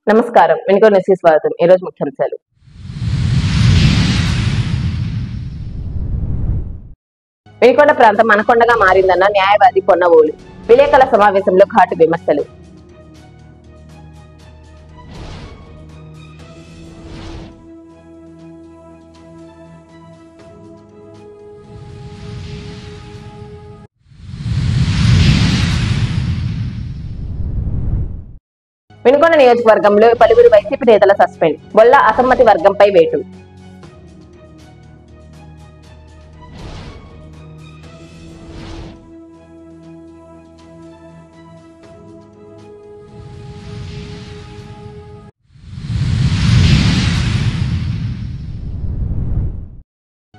నమస్కారం. వెనుక న్యూస్‌కి స్వాగతం. ఈరోజు ముఖ్యాంశాలు. వినుకొండ ప్రాంతం అనకొండగా మారిందన్న న్యాయవాది పొన్నవోలు. విలేకరుల సమావేశంలో ఘాటు విమర్శలు. వినుకొండ నియోజకవర్గంలో పలువురు వైసీపీ నేతల సస్పెండ్. బొల్లా అసమ్మతి వర్గంపై వేటు.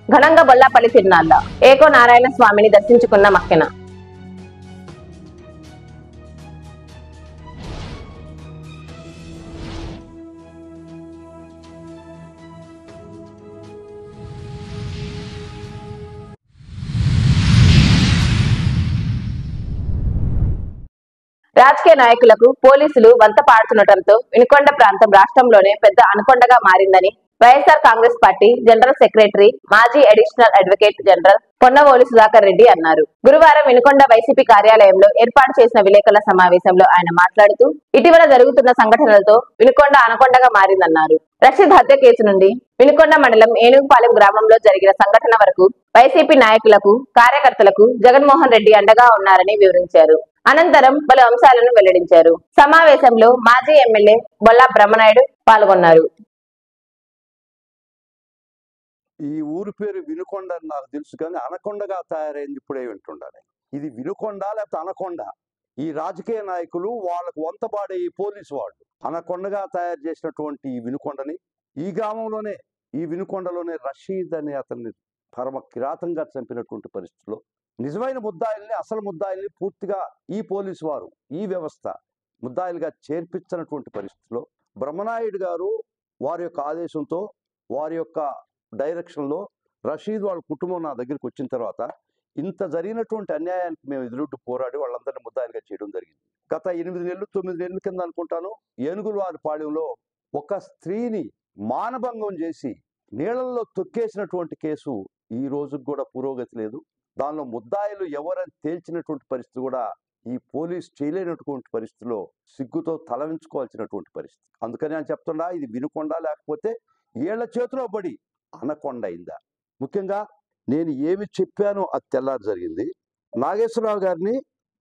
ఘనంగా బొల్లాపల్లి తిరునాళ్ళ ఏకో నారాయణ స్వామిని దర్శించుకున్న మక్కెన. రాజకీయ నాయకులకు పోలీసులు వంత పాడుతుండటంతో వినుకొండ ప్రాంతం రాష్ట్రంలోనే పెద్ద అనకొండగా మారిందని YSR Congress party general secretary మాజీ additional advocate general Ponnavolu Sudhakar Reddy అన్నారు. గురువారం వినుకొండ వైసీపీ కార్యాలయంలో ఏర్పాటు చేసిన విలేకరుల సమావేశంలో ఆయన మాట్లాడుతూ ఇటీవల జరుగుతున్న సంఘటనలతో వినుకొండ అనకొండగా మారిందన్నారు. రషీద్ హత్య కేసు నుండి వినుకొండ మండలం ఏనుగుపాలెం గ్రామంలో జరిగిన సంఘటన వరకు వైసీపీ నాయకులకు కార్యకర్తలకు జగన్మోహన్ రెడ్డి అండగా ఉన్నారని వివరించారు. అనంతరం పలు అంశాలను వెల్లడించారు. సమావేశంలో మాజీ ఎమ్మెల్యే బొల్లా బ్రహ్మనాయుడు పాల్గొన్నారు. ఈ ఊరు పేరు వినుకొండ అని నాకు తెలుసు, కానీ అనకొండగా తయారైంది ఇప్పుడే వింటుండాలి. ఇది వినుకొండ లేకపోతే అనకొండ. ఈ రాజకీయ నాయకులు వాళ్ళకు వంతపాడే ఈ పోలీసు వాళ్ళు అనకొండగా తయారు చేసినటువంటి ఈ వినుకొండని, ఈ గ్రామంలోనే ఈ వినుకొండలోనే రషీద్ అనే అతన్ని పరమ కిరాతంగా చంపినటువంటి పరిస్థితుల్లో నిజమైన ముద్దాయిల్ని, అసలు ముద్దాయిల్ని పూర్తిగా ఈ పోలీసు వారు, ఈ వ్యవస్థ ముద్దాయిలుగా చేర్పించినటువంటి పరిస్థితుల్లో బ్రహ్మనాయుడు గారు వారి యొక్క ఆదేశంతో, వారి యొక్క డైరెక్షన్లో రషీద్ వాళ్ళ కుటుంబం నా దగ్గరికి వచ్చిన తర్వాత ఇంత జరిగినటువంటి అన్యాయానికి మేము ఎదురుట్టు పోరాడి వాళ్ళందరినీ ముద్దాయిలుగా చేయడం జరిగింది. గత 8 నెలలు 9 నెలల కింద అనుకుంటాను, ఏనుగులవారి పాళెంలో ఒక స్త్రీని మానభంగం చేసి నీళ్లలో తొక్కేసినటువంటి కేసు ఈ రోజుకు కూడా పురోగతి లేదు. దానిలో ముద్దాయిలు ఎవరని తేల్చినటువంటి పరిస్థితి కూడా ఈ పోలీసు చేయలేనటువంటి పరిస్థితిలో సిగ్గుతో తలవించుకోవాల్సినటువంటి పరిస్థితి. అందుకని నేను చెప్తున్నా, ఇది వినుకొండ లేకపోతే ఏళ్ల చేతిలో పడి అనకొండ అయిందా. ముఖ్యంగా నేను ఏమి చెప్పానో అది తెల్లారి జరిగింది. నాగేశ్వరరావు గారిని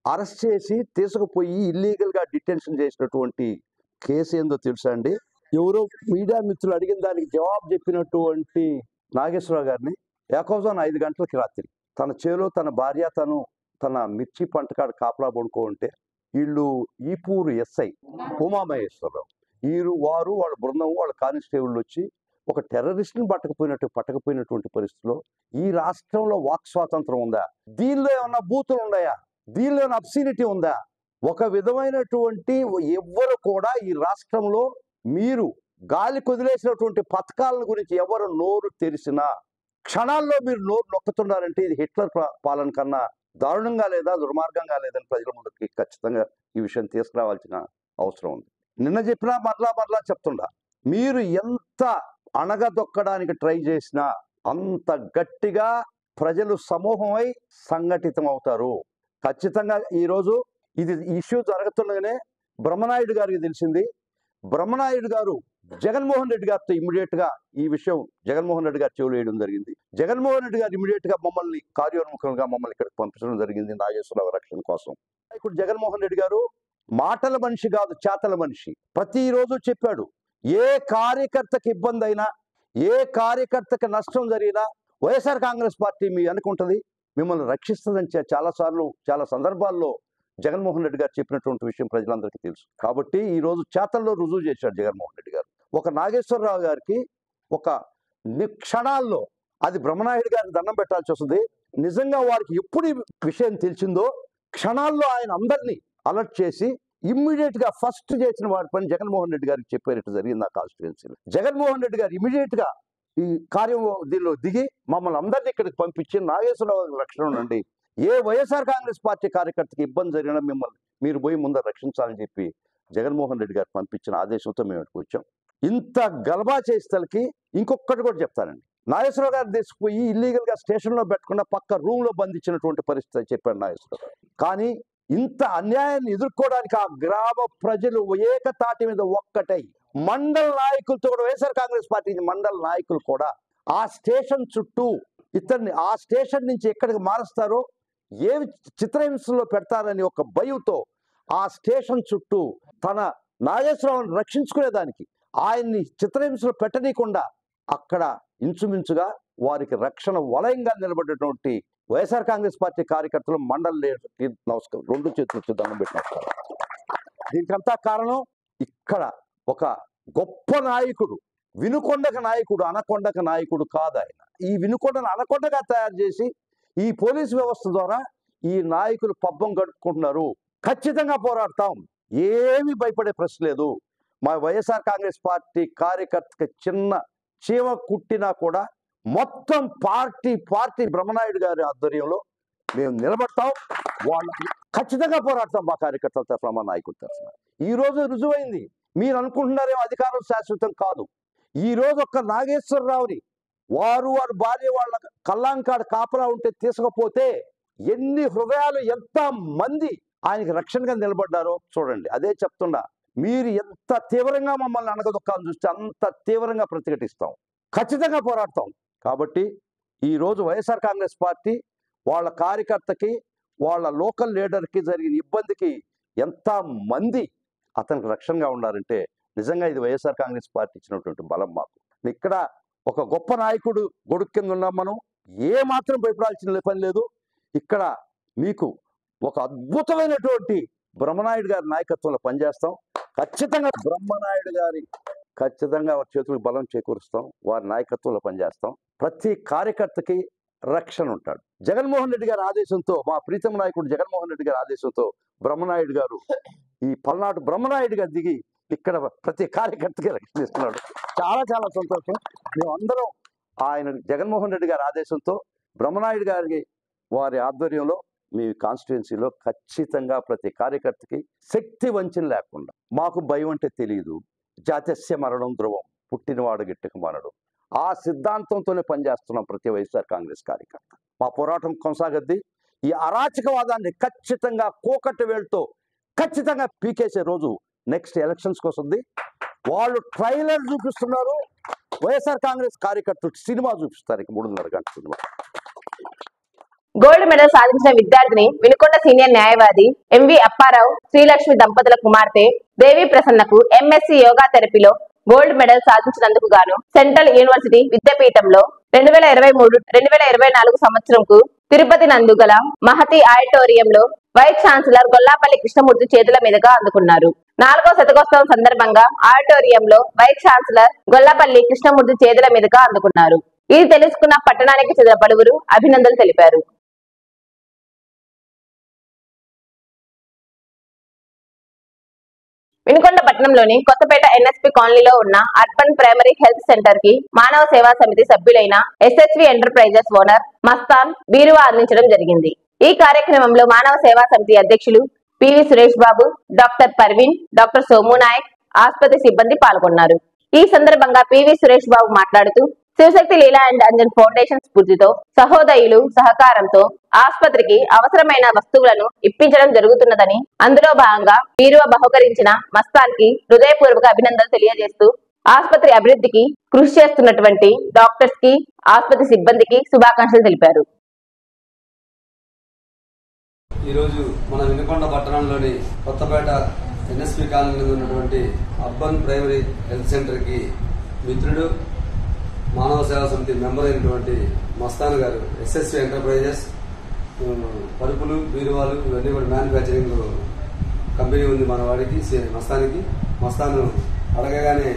అరెస్ట్ చేసి తీసుకుపోయి ఇల్లీగల్ గా డిటెన్షన్ చేసినటువంటి కేసు ఏందో తెలుసా అండి? ఎవరో మీడియా మిత్రులు అడిగిన దానికి జవాబు చెప్పినటువంటి నాగేశ్వరరావు గారిని ఏకోజాన్ 5 గంటలకి రాత్రి తన చేలో తన భార్య తన మిర్చి పంటకాడ కాపలా పడుకో ఉంటే వీళ్ళు ఈపూరు ఎస్ఐ ఉమామహేశ్వరరావు వారు వాళ్ళ బృందం, వాళ్ళ కానిస్టేబుల్ వచ్చి ఒక టెర్రరిస్ట్ని పట్టకపోయినటువంటి పరిస్థితిలో ఈ రాష్ట్రంలో వాక్ స్వాతంత్రం ఉందా? దీనిలో ఏమన్నా బూతులు ఉన్నాయా? దీనిలో ఏమైనా అబ్సీనిటీ ఉందా? ఒక విధమైనటువంటి ఎవ్వరు కూడా ఈ రాష్ట్రంలో మీరు గాలి కొదిలేసినటువంటి పథకాల గురించి ఎవరు నోరు తెరిచినా క్షణాల్లో మీరు నోరు నొక్కుతున్నారంటే ఇది హిట్లర్ పాలన కన్నా దారుణంగా లేదా, దుర్మార్గంగా లేదని ప్రజల ముందుకి ఖచ్చితంగా ఈ విషయం తీసుకురావాల్సిన అవసరం ఉంది. నిన్న చెప్పినా మరలా చెప్తుండా, మీరు ఎంత అణగదొక్కడానికి ట్రై చేసినా అంత గట్టిగా ప్రజలు సమూహమై సంఘటితం అవుతారు. ఖచ్చితంగా ఈరోజు ఇది ఇష్యూ జరుగుతుండగానే బ్రహ్మనాయుడు గారికి తెలిసింది. బ్రహ్మనాయుడు గారు జగన్మోహన్ రెడ్డి గారితో ఇమ్మీడియట్ గా ఈ విషయం జగన్మోహన్ రెడ్డి గారు చెవులు వేయడం జరిగింది. జగన్మోహన్ రెడ్డి గారు ఇమ్మీడియట్ గా మమ్మల్ని కార్యోన్ముఖంగా ఇక్కడికి పంపించడం జరిగింది నాగేశ్వరరావు రక్షణ కోసం. ఇప్పుడు జగన్మోహన్ రెడ్డి గారు మాటల మనిషి కాదు, చేతల మనిషి. ప్రతిరోజు చెప్పాడు, ఏ కార్యకర్తకి ఇబ్బంది అయినా, ఏ కార్యకర్తకి నష్టం జరిగినా వైఎస్ఆర్ కాంగ్రెస్ పార్టీ మీ అనుకుంటుంది, మిమ్మల్ని రక్షిస్తుందని చాలా సందర్భాల్లో జగన్మోహన్ రెడ్డి గారు చెప్పినటువంటి విషయం ప్రజలందరికీ తెలుసు. కాబట్టి ఈ రోజు చేతల్లో రుజువు చేశాడు జగన్మోహన్ రెడ్డి గారు. ఒక నాగేశ్వరరావు గారికి ఒక క్షణాల్లో అది బ్రహ్మనాయుడు గారిని దండం పెట్టాల్సి వస్తుంది. నిజంగా వారికి ఎప్పుడు ఈ విషయం తెలిసిందో క్షణాల్లో ఆయన అందరినీ అలర్ట్ చేసి ఇమ్మీడియట్ గా ఫస్ట్ చేసిన వారి పని జగన్మోహన్ రెడ్డి గారికి చెప్పేటట్టు జరిగింది నా కాన్స్టిట్యుయెన్సీలో. జగన్మోహన్ రెడ్డి గారు ఇమ్మీడియట్ గా ఈ కార్యం దీనిలో దిగి మమ్మల్ని అందరినీ ఇక్కడికి పంపించి నాగేశ్వరరావు రక్షణ నుండి ఏ వైఎస్ఆర్ కాంగ్రెస్ పార్టీ కార్యకర్తకి ఇబ్బంది జరిగినా మీరు పోయి ముందర రక్షించాలని చెప్పి జగన్మోహన్ రెడ్డి గారు పంపించిన ఆదేశంతో మేము ఇక్కడికి వచ్చాం. ఇంత గలబా చేసేసరికి ఇంకొకటి కూడా చెప్తానండి. నాగేశ్వరరావు గారు తీసుకుపోయి ఇల్లీగల్గా స్టేషన్లో పెట్టకుండా పక్క రూమ్లో బంధించినటువంటి పరిస్థితి చెప్పాడు నాగేశ్వరరావు. కానీ ఇంత అన్యాయాన్ని ఎదుర్కోవడానికి ఆ గ్రామ ప్రజలు ఏకతాటి మీద ఒక్కటై మండల నాయకులతో కూడా, వైఎస్ఆర్ కాంగ్రెస్ పార్టీ మండల నాయకులు కూడా ఆ స్టేషన్ చుట్టూ ఇతన్ని ఆ స్టేషన్ నుంచి ఎక్కడికి మారుస్తారో, ఏవి చిత్రహింసలో పెడతారని ఒక భయంతో ఆ స్టేషన్ చుట్టూ తన నాగేశ్వరరావుని రక్షించుకునేదానికి, ఆయన్ని చిత్రహింసలో పెట్టనీయకుండా అక్కడ ఇంచుమించుగా వారికి రక్షణ వలయంగా నిలబడేటువంటి వైఎస్ఆర్ కాంగ్రెస్ పార్టీ కార్యకర్తలు, మండల లీడర్కి నమస్కారం, రెండు చేతులు దండం పెట్టి నమస్కారం. దీనికంతా కారణం ఇక్కడ ఒక గొప్ప నాయకుడు, వినుకొండక నాయకుడు, అనకొండక నాయకుడు కాదు ఆయన. ఈ వినుకొండను అనకొండగా తయారు చేసి ఈ పోలీసు వ్యవస్థ ద్వారా ఈ నాయకులు పబ్బం గడుపుకుంటున్నారు. ఖచ్చితంగా పోరాడతాం, ఏమీ భయపడే ప్రశ్న లేదు. మా వైఎస్ఆర్ కాంగ్రెస్ పార్టీ కార్యకర్తకి చిన్న చీమ కుట్టినా కూడా మొత్తం పార్టీ బ్రహ్మనాయుడు గారి ఆధ్వర్యంలో మేము నిలబడతాం. వాళ్ళకి ఖచ్చితంగా పోరాడతాం మా కార్యకర్తల తరఫున, మా నాయకుల తరఫున. ఈ రోజు రుజువైంది. మీరు అనుకుంటున్నారేమో అధికారం శాశ్వతం కాదు. ఈ రోజు ఒక్క నాగేశ్వరరావుని వారి భార్య వాళ్ళ కల్లాంకాడ కాపలా ఉంటే తీసుకపోతే ఎన్ని హృదయాలు, ఎంత మంది ఆయనకి రక్షణగా నిలబడ్డారో చూడండి. అదే చెప్తున్నా, మీరు ఎంత తీవ్రంగా మమ్మల్ని అనగదొక్కాలని చూస్తే అంత తీవ్రంగా ప్రతిఘటిస్తాం, ఖచ్చితంగా పోరాడతాం. కాబట్టి ఈరోజు వైఎస్ఆర్ కాంగ్రెస్ పార్టీ వాళ్ళ కార్యకర్తకి, వాళ్ళ లోకల్ లీడర్కి జరిగిన ఇబ్బందికి ఎంత మంది అతనికి రక్షణగా ఉన్నారంటే నిజంగా ఇది వైఎస్ఆర్ కాంగ్రెస్ పార్టీ ఇచ్చినటువంటి బలం మాకు. ఇక్కడ ఒక గొప్ప నాయకుడు గొడుగు కింద ఉన్నాం మనం, ఏ మాత్రం భయపడాల్సిన పని లేదు. ఇక్కడ మీకు ఒక అద్భుతమైనటువంటి బ్రహ్మనాయుడు గారి నాయకత్వంలో పనిచేస్తాం. ఖచ్చితంగా బ్రహ్మనాయుడు గారి ఖచ్చితంగా వారి చేతులకు బలం చేకూరుస్తాం, వారి నాయకత్వంలో పనిచేస్తాం. ప్రతి కార్యకర్తకి రక్షణ ఉంటాడు. జగన్మోహన్ రెడ్డి గారి ఆదేశంతో, మా ప్రీతం నాయకుడు జగన్మోహన్ రెడ్డి గారి ఆదేశంతో బ్రహ్మనాయుడు గారు ఈ పల్నాడు బ్రహ్మనాయుడు గారు దిగి ఇక్కడ ప్రతి కార్యకర్తకి రక్షణ ఇస్తున్నాడు. చాలా చాలా సంతోషం. మేమందరం ఆయన జగన్మోహన్ రెడ్డి గారి ఆదేశంతో బ్రహ్మనాయుడు గారి వారి ఆధ్వర్యంలో మీ కాన్స్టిట్యున్సీలో ఖచ్చితంగా ప్రతి కార్యకర్తకి శక్తి వంచన లేకుండా, మాకు భయం అంటే తెలియదు, జాతస్య మరణం ధ్రువం, పుట్టినవాడు గిట్టక మానడు, ఆ సిద్ధాంతంతోనే పనిచేస్తున్నాం ప్రతి వైఎస్ఆర్ కాంగ్రెస్ కార్యకర్త. మా పోరాటం కొనసాగద్ది. ఈ అరాచకవాదాన్ని ఖచ్చితంగా కోకట్టు వేళ్ళతో ఖచ్చితంగా పీకేసే రోజు నెక్స్ట్ ఎలక్షన్స్కి వస్తుంది. వాళ్ళు ట్రైలర్ చూపిస్తున్నారు, వైఎస్ఆర్ కాంగ్రెస్ కార్యకర్తలు సినిమా చూపిస్తారు. 3:30 గంటల సినిమా. గోల్డ్ మెడల్ సాధించిన విద్యార్థిని వినుకొండ సీనియర్ న్యాయవాది ఎంవి అప్పారావు శ్రీలక్ష్మి దంపతుల కుమార్తె దేవి ప్రసన్నకు ఎంఎస్సి యోగా థెరపీలో గోల్డ్ మెడల్ సాధించినందుకు గాను సెంట్రల్ యూనివర్సిటీ విద్యాపీఠంలో 2023-2024 సంవత్సరంకు తిరుపతి నందు గల మహతి ఆడిటోరియంలో వైస్ ఛాన్సలర్ గొల్లాపల్లి కృష్ణమూర్తి చేతుల మీదుగా అందుకున్నారు. 4వ శతకోత్సవం సందర్భంగా ఆడిటోరియంలో వైస్ ఛాన్సలర్ గొల్లాపల్లి కృష్ణమూర్తి చేతుల మీదుగా అందుకున్నారు. ఇది తెలుసుకున్న పట్టణానికి చెందిన పలువురు అభినందనలు తెలిపారు. వినుకొండ పట్టణంలోని కొత్తపేట ఎన్ఎస్పి కాలనీలో ఉన్న అర్బన్ ప్రైమరీ హెల్త్ సెంటర్ కి మానవ సేవా సమితి సభ్యులైన ఎస్ఎస్వి ఎంటర్ప్రైజెస్ ఓనర్ మస్తాన్ బీరువా అందించడం జరిగింది. ఈ కార్యక్రమంలో మానవ సేవా సమితి అధ్యక్షులు PV Suresh Babu, doctor Parveen, doctor Somu Naik, ఆసుపత్రి సిబ్బంది పాల్గొన్నారు. ఈ సందర్భంగా పివి సురేష్ బాబు మాట్లాడుతూ శివశక్తి లీలా అండ్ అంజన్ ఫౌండేషన్ స్ఫూర్తితో సహోదయులు సహకారంతో ఆసుపత్రికి అవసరమైన వస్తువులను ఇప్పించడం జరుగుతున్నదని, అందులో భాగంగా బీరువా బహుకరించిన మస్తాన్ కి హృదయపూర్వక అభినందనలు తెలియజేస్తూ ఆసుపత్రి అభివృద్ధికి కృషి చేస్తున్నటువంటి డాక్టర్స్ కి, ఆసుపత్రి సిబ్బందికి శుభాకాంక్షలు తెలిపారు. ఈరోజు మన వినుకొండ పట్టణంలోని కొత్తపేట ఎన్ఎస్పి కాలనీ ఉన్నటువంటి అర్బన్ ప్రైమరీ హెల్త్ సెంటర్ కి మిత్రుడు, మానవ సేవా సమితి మెంబర్ అయినటువంటి మస్తాన్ గారు ఎస్ఎస్వి ఎంటర్ప్రైజెస్ పరుపులు, బీరువాలు ఇవన్నీ కూడా మ్యానుఫ్యాక్చరింగ్ కంపెనీ ఉంది మన వాడికి మస్తానికి. మస్తాను అడగగానే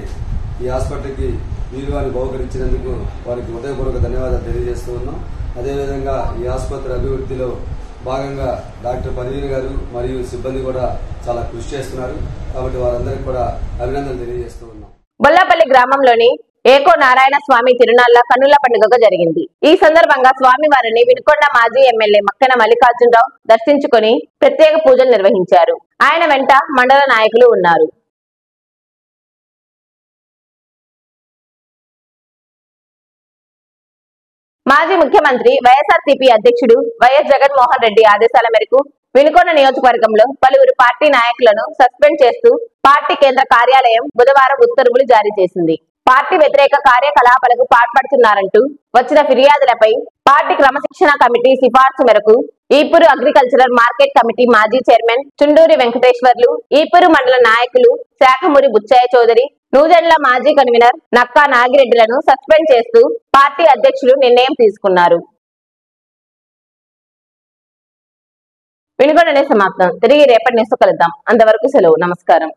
ఈ హాస్పిటల్కి బీరువాని బహుకరించినందుకు వారికి హృదయపూర్వక ధన్యవాదాలు తెలియజేస్తూ ఉన్నాం. అదేవిధంగా ఈ ఆసుపత్రి అభివృద్ధిలో భాగంగా డాక్టర్ పర్వీన్ గారు మరియు సిబ్బంది కూడా చాలా కృషి చేస్తున్నారు. కాబట్టి వారందరికీ కూడా అభినందనలు తెలియజేస్తూ ఉన్నాం. బొల్లాపల్లి గ్రామంలోని ఏకో నారాయణ స్వామి తిరునాళ్ల కన్నుల పండుగగా జరిగింది. ఈ సందర్భంగా స్వామివారిని వినుకొండ మాజీ ఎమ్మెల్యే మక్కన మల్లికార్జునరావు దర్శించుకుని ప్రత్యేక పూజలు నిర్వహించారు. ఆయన వెంట మండల నాయకులు ఉన్నారు. మాజీ ముఖ్యమంత్రి వైఎస్ఆర్సీపీ అధ్యక్షుడు వైఎస్ జగన్మోహన్ రెడ్డి ఆదేశాల మేరకు వినుకొండ నియోజకవర్గంలో పలువురు పార్టీ నాయకులను సస్పెండ్ చేస్తూ పార్టీ కేంద్ర కార్యాలయం బుధవారం ఉత్తర్వులు జారీ చేసింది. పార్టీ వ్యతిరేక కార్యకలాపాలకు పాల్పడుతున్నారంటూ వచ్చిన ఫిర్యాదులపై పార్టీ క్రమశిక్షణ కమిటీ సిఫార్సు మేరకు ఈపూరు అగ్రికల్చరల్ మార్కెట్ కమిటీ మాజీ చైర్మన్ చుండూరి వెంకటేశ్వర్లు, ఈపూరు మండల నాయకులు శాఖమూరి బుచ్చయ్య చౌదరి, నూజెండ్ల మాజీ కన్వీనర్ నక్కా నాగిరెడ్డిలను సస్పెండ్ చేస్తూ పార్టీ అధ్యక్షులు నిర్ణయం తీసుకున్నారు. వినుకొండ సమాప్తం. తిరిగి రేపటి న్యూస్ కలుద్దాం. అంతవరకు సెలవు. నమస్కారం.